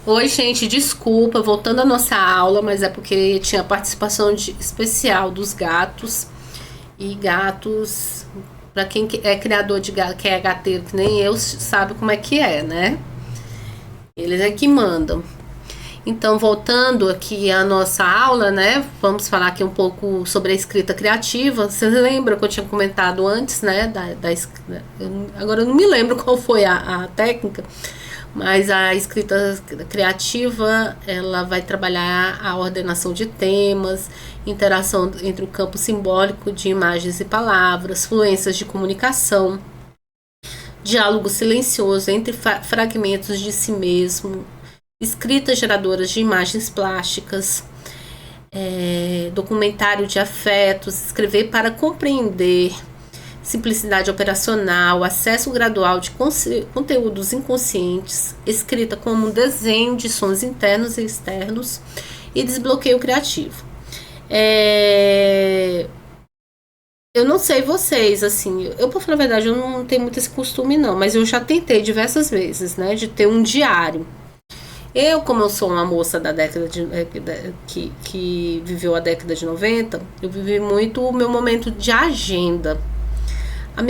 Oi, gente, desculpa, voltando à nossa aula, mas é porque tinha participação especial dos gatos. E gatos, para quem é criador de gato, que é gateiro que nem eu, sabe como é que é, né? Eles é que mandam. Então, voltando aqui à nossa aula, né? Vamos falar aqui um pouco sobre a escrita criativa. Vocês lembram que eu tinha comentado antes, né? Agora eu não me lembro qual foi a técnica, mas a escrita criativa, ela vai trabalhar a ordenação de temas, interação entre o campo simbólico de imagens e palavras, fluências de comunicação, diálogo silencioso entre fragmentos de si mesmo, escritas geradoras de imagens plásticas, documentário de afetos, escrever para compreender, simplicidade operacional, acesso gradual de conteúdos inconscientes, escrita como um desenho de sons internos e externos e desbloqueio criativo. Eu não sei vocês, assim, eu pra falar a verdade, eu não tenho muito esse costume não, mas eu já tentei diversas vezes, né, de ter um diário. Como eu sou uma moça da década que viveu a década de 90, eu vivi muito o meu momento de agenda. A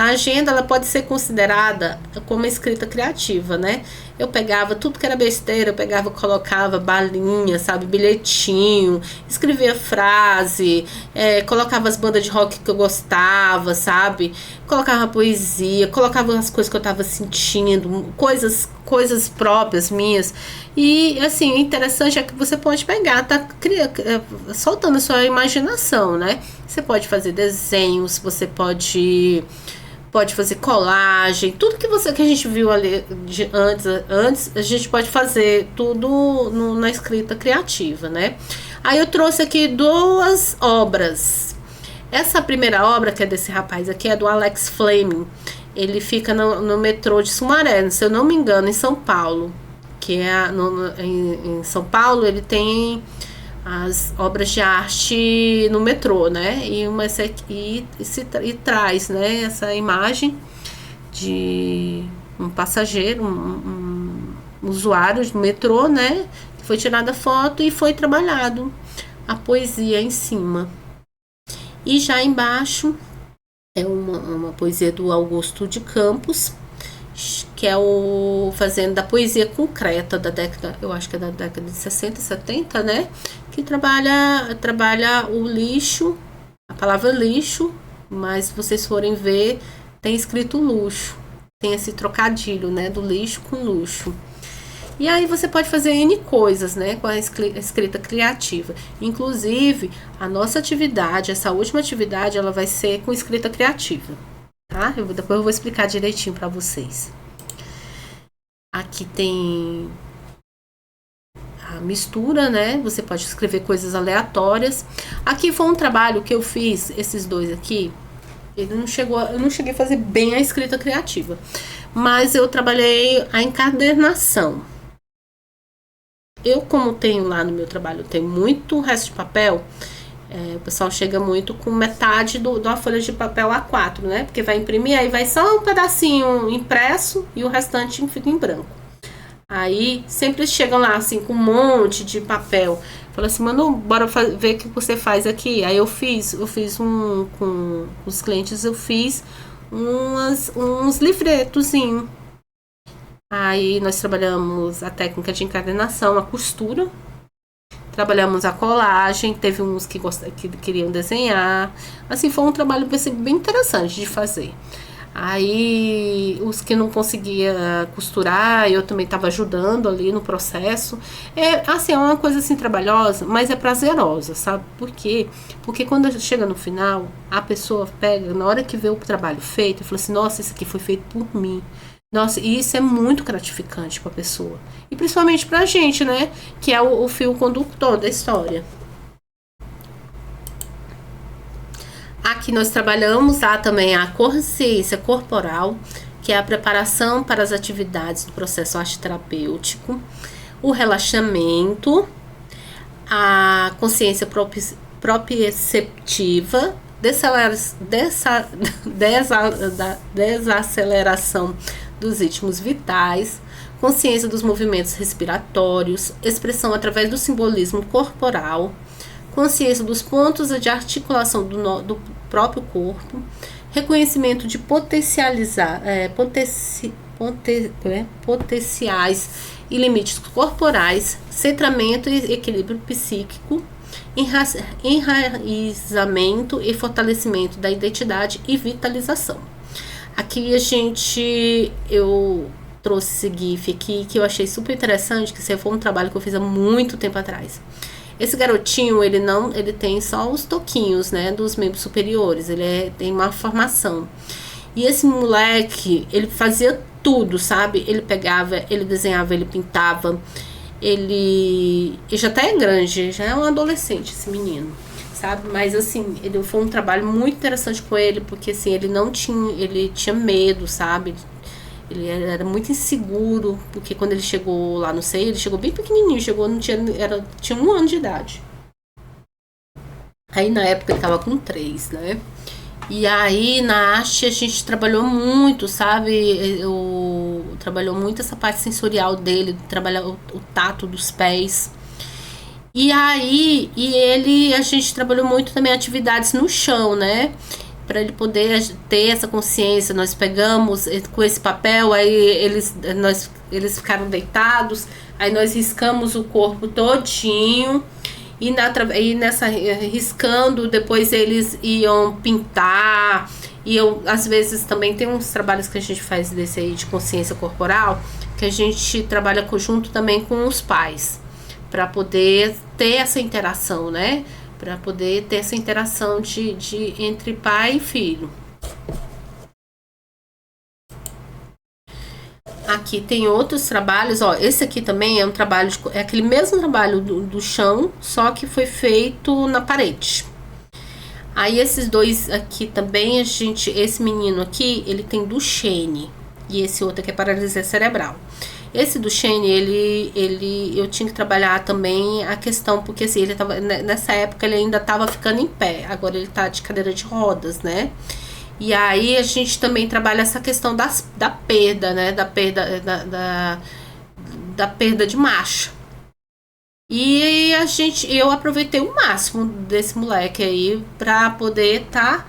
agenda ela pode ser considerada como escrita criativa, né? Eu pegava tudo que era besteira, colocava balinha, sabe, bilhetinho, escrevia frase, colocava as bandas de rock que eu gostava, sabe? Colocava poesia, colocava as coisas que eu tava sentindo, coisas próprias minhas. E assim, o interessante é que você pode pegar, tá soltando a sua imaginação, né? Você pode fazer desenhos, você pode fazer colagem, tudo que a gente viu ali antes a gente pode fazer tudo na escrita criativa, né? Aí eu trouxe aqui duas obras. Essa primeira obra, que é desse rapaz aqui, é do Alex Fleming. Ele fica no metrô de Sumaré, se eu não me engano, em São Paulo. Em São Paulo ele tem as obras de arte no metrô, né? E traz, né, essa imagem de um passageiro, um usuário do metrô, né? Que foi tirada foto e foi trabalhado a poesia em cima. E já embaixo é uma poesia do Augusto de Campos, que é o fazendo da poesia concreta da década, eu acho que é da década de 60, 70, né? Que trabalha o lixo, a palavra lixo, mas se vocês forem ver, tem escrito luxo. Tem esse trocadilho, né? Do lixo com luxo. E aí você pode fazer N coisas, né, com a escrita criativa. Inclusive, a nossa atividade, essa última atividade, ela vai ser com escrita criativa, tá? Depois eu vou explicar direitinho para vocês. Aqui tem a mistura, né? Você pode escrever coisas aleatórias. Aqui foi um trabalho que eu fiz, esses dois aqui. Eu não cheguei a fazer bem a escrita criativa, mas eu trabalhei a encadernação. Eu, como tenho lá no meu trabalho, tenho muito resto de papel, o pessoal chega muito com metade da folha de papel A4, né? Porque vai imprimir, aí vai só um pedacinho impresso e o restante fica em branco. Aí sempre chegam lá assim com um monte de papel. Fala assim, mano, bora ver o que você faz aqui. Aí eu fiz com os clientes, eu fiz uns livretozinhos. Aí nós trabalhamos a técnica de encadernação, a costura, trabalhamos a colagem, teve uns que queriam desenhar. Assim, foi um trabalho bem interessante de fazer. Aí os que não conseguia costurar, eu também estava ajudando ali no processo. É uma coisa assim trabalhosa, mas é prazerosa, sabe? Por quê? Porque quando chega no final, a pessoa pega, na hora que vê o trabalho feito, e fala assim, nossa, isso aqui foi feito por mim. Nossa, e isso é muito gratificante para a pessoa. E principalmente para a gente, né? Que é o fio condutor da história. Aqui nós trabalhamos também a consciência corporal, que é a preparação para as atividades do processo arte-terapêutico, o relaxamento, a consciência proprioceptiva, desaceleração dos ritmos vitais, consciência dos movimentos respiratórios, expressão através do simbolismo corporal, consciência dos pontos de articulação do próprio corpo, reconhecimento de potenciais e limites corporais, centramento e equilíbrio psíquico, enraizamento e fortalecimento da identidade e vitalização. Aqui eu trouxe esse GIF aqui que eu achei super interessante, que esse foi um trabalho que eu fiz há muito tempo atrás. Esse garotinho, ele tem só os toquinhos, né, dos membros superiores, tem uma formação. E esse moleque, ele fazia tudo, sabe? Ele pegava, ele desenhava, ele pintava, ele já até é grande, já é um adolescente esse menino, sabe? Mas assim, foi um trabalho muito interessante com ele, porque assim, ele tinha medo, sabe? Ele era muito inseguro, porque quando ele chegou lá no CEI, ele chegou bem pequenininho, tinha 1 ano de idade. Aí na época ele tava com 3, né? E aí na arte a gente trabalhou muito, sabe? Trabalhou muito essa parte sensorial dele, trabalhar o tato dos pés. E aí, a gente trabalhou muito também atividades no chão, né? Para ele poder ter essa consciência. Nós pegamos com esse papel, aí eles ficaram deitados, aí nós riscamos o corpo todinho, e nessa riscando, depois eles iam pintar, às vezes também tem uns trabalhos que a gente faz desse aí de consciência corporal, que a gente trabalha junto também com os pais, para poder ter essa interação, né? Para poder ter essa interação entre pai e filho. Aqui tem outros trabalhos, ó. Esse aqui também é um trabalho, é aquele mesmo trabalho do chão, só que foi feito na parede. Aí esses dois aqui também, esse menino aqui, ele tem Duchenne, e esse outro aqui é paralisia cerebral. Esse Duchenne, eu tinha que trabalhar também a questão, porque assim, nessa época ele ainda estava ficando em pé, agora ele tá de cadeira de rodas, né? E aí a gente também trabalha essa questão da perda, né? Da perda de marcha. E eu aproveitei o máximo desse moleque aí para poder tá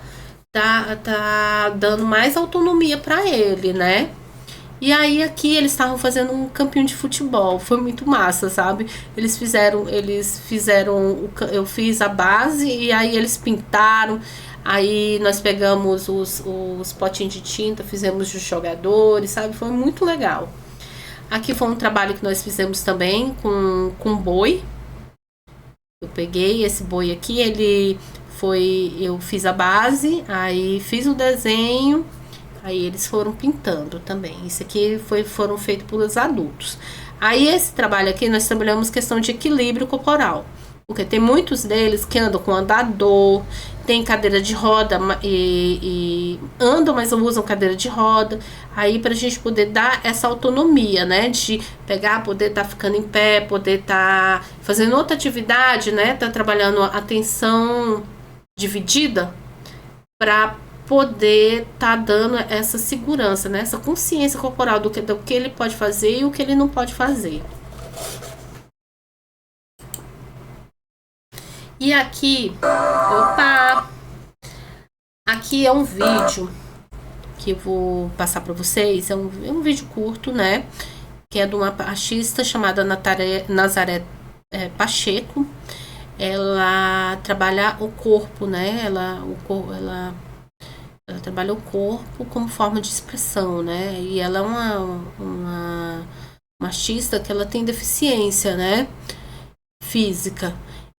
dando mais autonomia para ele, né? E aí aqui eles estavam fazendo um campinho de futebol, foi muito massa, sabe? Eles fizeram, eu fiz a base e aí eles pintaram, aí nós pegamos os potinhos de tinta, fizemos os jogadores, sabe? Foi muito legal. Aqui foi um trabalho que nós fizemos também com boi. Eu peguei esse boi aqui, eu fiz a base, aí fiz o desenho. Aí eles foram pintando também. Isso aqui foram feitos pelos adultos. Aí esse trabalho aqui, nós trabalhamos questão de equilíbrio corporal. Porque tem muitos deles que andam com andador, tem cadeira de roda e andam, mas não usam cadeira de roda. Aí pra gente poder dar essa autonomia, né? De pegar, poder estar ficando em pé, poder estar fazendo outra atividade, né? Tá trabalhando a atenção dividida para poder dando essa segurança, né? Essa consciência corporal do que ele pode fazer e o que ele não pode fazer. E aqui, aqui é um vídeo que eu vou passar para vocês. É um vídeo curto, né? Que é de uma artista chamada Nazaré Pacheco. Ela trabalha o corpo, né? Ela trabalha o corpo como forma de expressão, né? E ela é uma artista que ela tem deficiência, né? Física.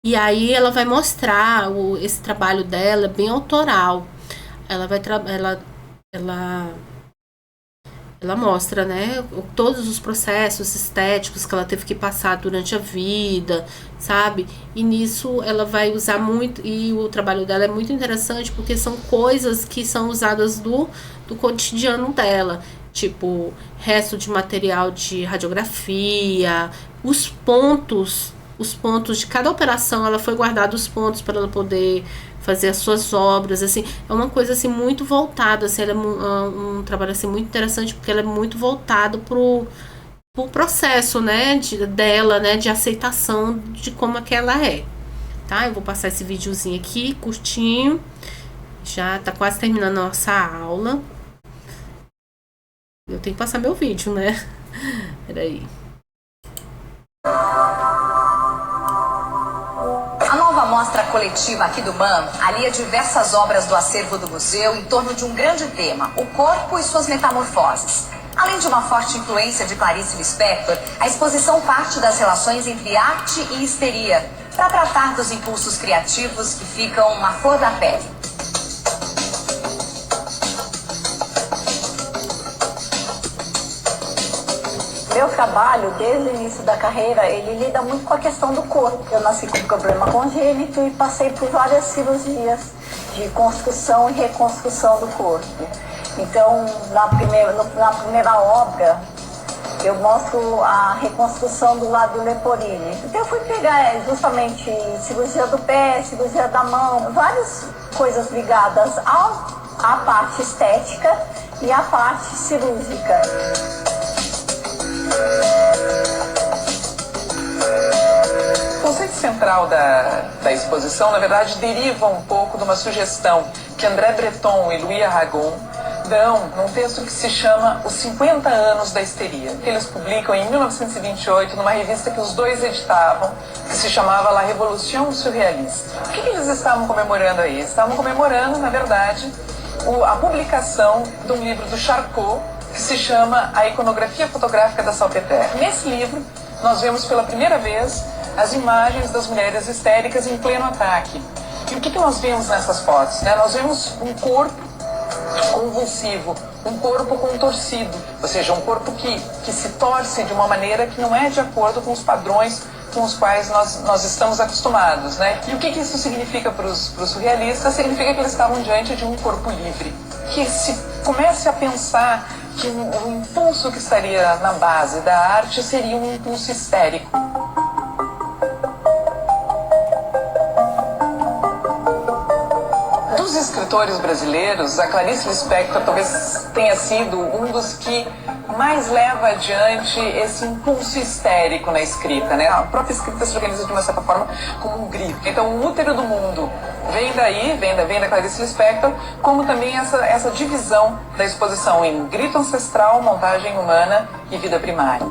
E aí ela vai mostrar esse trabalho dela bem autoral. Ela mostra, né, todos os processos estéticos que ela teve que passar durante a vida, sabe? E nisso ela vai usar muito, e o trabalho dela é muito interessante porque são coisas que são usadas do cotidiano dela, tipo resto de material de radiografia, os pontos de cada operação, ela foi guardar os pontos para ela poder fazer as suas obras, assim, é uma coisa assim muito voltada, assim, ela é um trabalho assim muito interessante porque ela é muito voltado o processo, né, dela, né, de aceitação de como é que ela é, tá? Eu vou passar esse videozinho aqui, curtinho, já tá quase terminando a nossa aula. Eu tenho que passar meu vídeo, né? Peraí. A nova mostra coletiva aqui do MAM alia diversas obras do acervo do museu em torno de um grande tema, o corpo e suas metamorfoses. Além de uma forte influência de Clarice Lispector, a exposição parte das relações entre arte e histeria, para tratar dos impulsos criativos que ficam na flor da pele. Meu trabalho, desde o início da carreira, ele lida muito com a questão do corpo. Eu nasci com problema congênito e passei por várias cirurgias de construção e reconstrução do corpo. Então, na primeira obra, eu mostro a reconstrução do lado leporino. Então, eu fui pegar justamente cirurgia do pé, cirurgia da mão, várias coisas ligadas à parte estética e à parte cirúrgica. O conceito central da exposição, na verdade, deriva um pouco de uma sugestão que André Breton e Louis Aragon dão num texto que se chama Os 50 Anos da Histeria, que eles publicam em 1928 numa revista que os dois editavam, que se chamava La Révolution Surréaliste. O que eles estavam comemorando aí? Estavam comemorando, na verdade, a publicação de um livro do Charcot, que se chama A Iconografia Fotográfica da Salpêter. Nesse livro, nós vemos pela primeira vez as imagens das mulheres histéricas em pleno ataque. E o que nós vemos nessas fotos? Nós vemos um corpo convulsivo, um corpo contorcido, ou seja, um corpo que se torce de uma maneira que não é de acordo com os padrões com os quais nós estamos acostumados, né? E o que isso significa para os surrealistas? Significa que eles estavam diante de um corpo livre, que se comece a pensar que o impulso que estaria na base da arte seria um impulso histérico. Dos escritores brasileiros, a Clarice Lispector talvez tenha sido um dos que mais leva adiante esse impulso histérico na escrita, né? A própria escrita se organiza de uma certa forma como um grito. Então, o útero do mundo vem daí, vem da Clarice Lispector, como também essa divisão da exposição em grito ancestral, montagem humana e vida primária.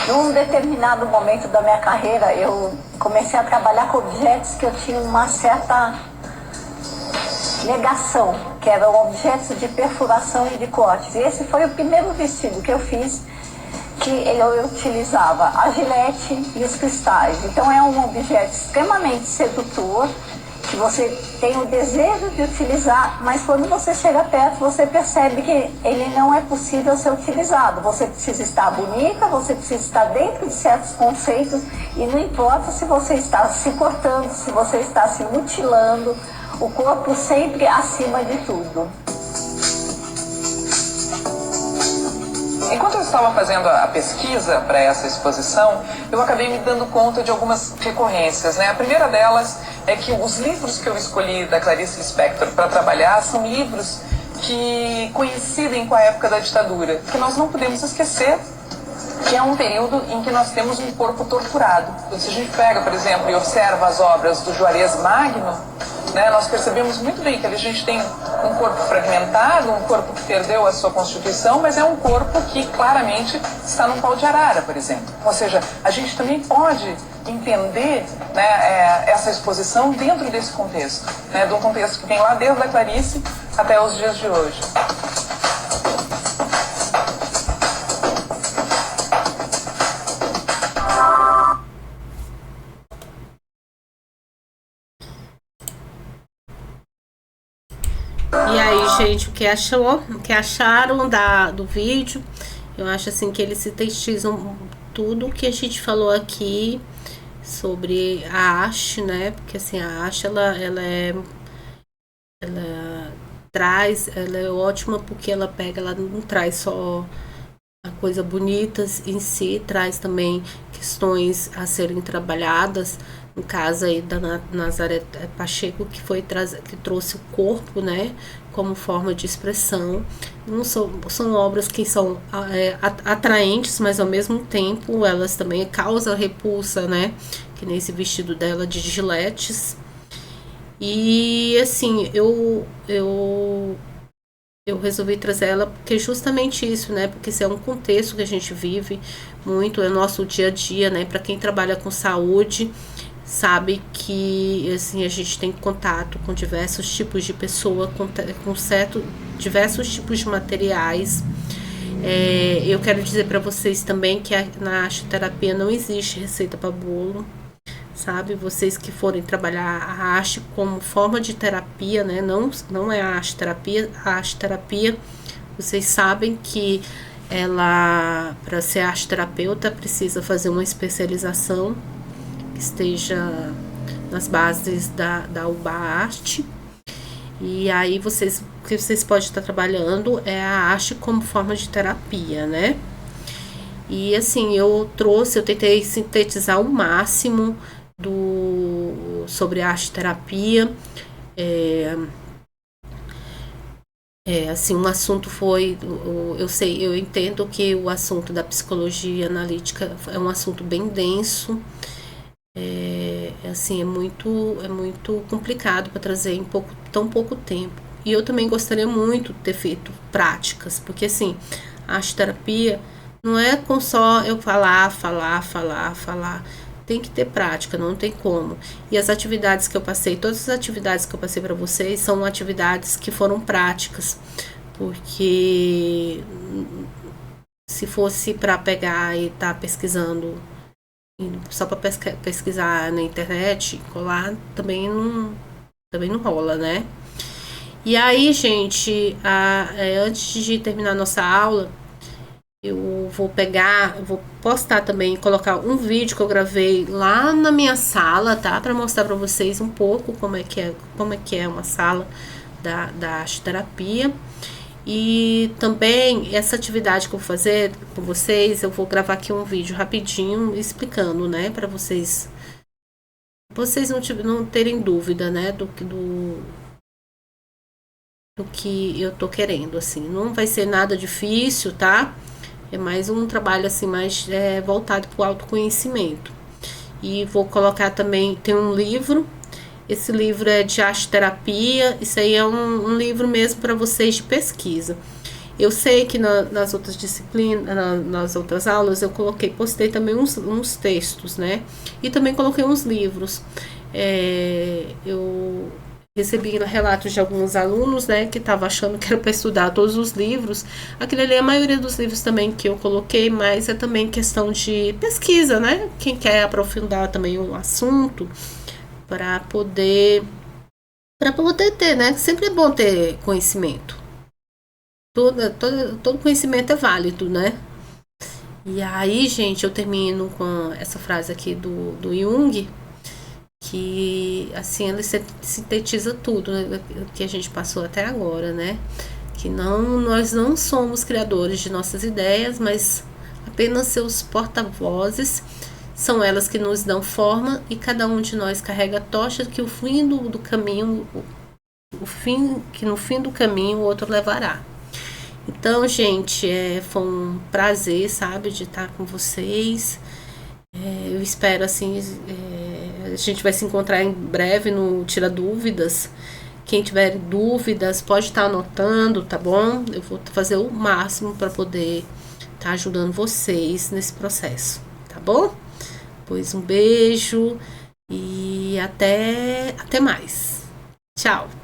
Num determinado momento da minha carreira, eu comecei a trabalhar com objetos que eu tinha uma certa negação, que eram objetos de perfuração e de cortes. E esse foi o primeiro vestido que eu fiz, que eu utilizava a gilete e os cristais. Então é um objeto extremamente sedutor, que você tem o desejo de utilizar, mas quando você chega perto, você percebe que ele não é possível ser utilizado. Você precisa estar bonita, você precisa estar dentro de certos conceitos, e não importa se você está se cortando, se você está se mutilando, o corpo sempre acima de tudo. Enquanto eu estava fazendo a pesquisa para essa exposição, eu acabei me dando conta de algumas recorrências, né? A primeira delas é que os livros que eu escolhi da Clarice Lispector para trabalhar são livros que coincidem com a época da ditadura, que nós não podemos esquecer que é um período em que nós temos um corpo torturado. Se a gente pega, por exemplo, e observa as obras do Juarez Magno, né, nós percebemos muito bem que a gente tem um corpo fragmentado, um corpo que perdeu a sua constituição, mas é um corpo que claramente está num pau de arara, por exemplo. Ou seja, a gente também pode entender, né, essa exposição dentro desse contexto, né, de um contexto que vem lá desde a Clarice até os dias de hoje. E aí, gente, o que acharam do vídeo? Eu acho assim que eles sintetizam tudo o que a gente falou aqui sobre a haste, né? Porque assim, a haste ela é ótima porque ela não traz só a coisa bonita em si, traz também questões a serem trabalhadas. No caso aí da Nazaré Pacheco, que trouxe o corpo, né, como forma de expressão. Não são obras que são atraentes, mas ao mesmo tempo elas também causam repulsa, né? Que nem esse vestido dela de giletes. E assim, eu resolvi trazer ela porque justamente isso, né? Porque esse é um contexto que a gente vive muito, é o nosso dia a dia, né? Para quem trabalha com saúde, sabe que assim, a gente tem contato com diversos tipos de pessoa, com diversos tipos de materiais. Eu quero dizer para vocês também que na arte terapia não existe receita para bolo, sabe? Vocês que forem trabalhar a arte como forma de terapia, né? Não é a arte terapia, vocês sabem que ela, para ser arte terapeuta, precisa fazer uma especialização que esteja nas bases da UBA Arte. E aí o que vocês podem estar trabalhando é a arte como forma de terapia, né? E assim, eu tentei sintetizar o máximo sobre a arte terapia. Assim, um assunto foi, eu entendo que o assunto da psicologia analítica é um assunto bem denso. Assim, é muito complicado para trazer em tão pouco tempo. E eu também gostaria muito de ter feito práticas, porque assim, a arte terapia não é com só eu falar. Tem que ter prática, não tem como. E as atividades que eu passei, todas as atividades que eu passei para vocês são atividades que foram práticas, porque se fosse para pegar e estar pesquisando só para pesquisar na internet, colar, também não rola, né? E aí, gente, antes de terminar nossa aula, eu vou postar também, colocar um vídeo que eu gravei lá na minha sala, tá? Para mostrar para vocês um pouco como é que é uma sala da arte terapia. E também essa atividade que eu vou fazer com vocês, eu vou gravar aqui um vídeo rapidinho explicando, né, para vocês não terem dúvida, né, do que eu tô querendo, assim. Não vai ser nada difícil, tá? É mais um trabalho assim mais voltado para o autoconhecimento. E vou colocar também, tem um livro. Esse livro é de arte terapia. Isso aí é um livro mesmo para vocês de pesquisa. Eu sei que nas outras disciplinas, nas outras aulas, eu postei também uns textos, né? E também coloquei uns livros. Eu recebi relatos de alguns alunos, né, que estavam achando que era para estudar todos os livros. Aquilo ali é a maioria dos livros também que eu coloquei, mas é também questão de pesquisa, né? Quem quer aprofundar também o assunto, para poder ter, né? Sempre é bom ter conhecimento. Todo conhecimento é válido, né? E aí, gente, eu termino com essa frase aqui do Jung, que assim ele sintetiza tudo, né, que a gente passou até agora, né? Que nós não somos criadores de nossas ideias, mas apenas seus porta-vozes. São elas que nos dão forma e cada um de nós carrega a tocha que no fim do caminho o outro levará. Então, gente, foi um prazer, sabe, de estar com vocês. Eu espero, assim, a gente vai se encontrar em breve no Tira Dúvidas. Quem tiver dúvidas pode estar anotando, tá bom? Eu vou fazer o máximo para poder estar ajudando vocês nesse processo, tá bom? Pois um beijo e até mais. Tchau!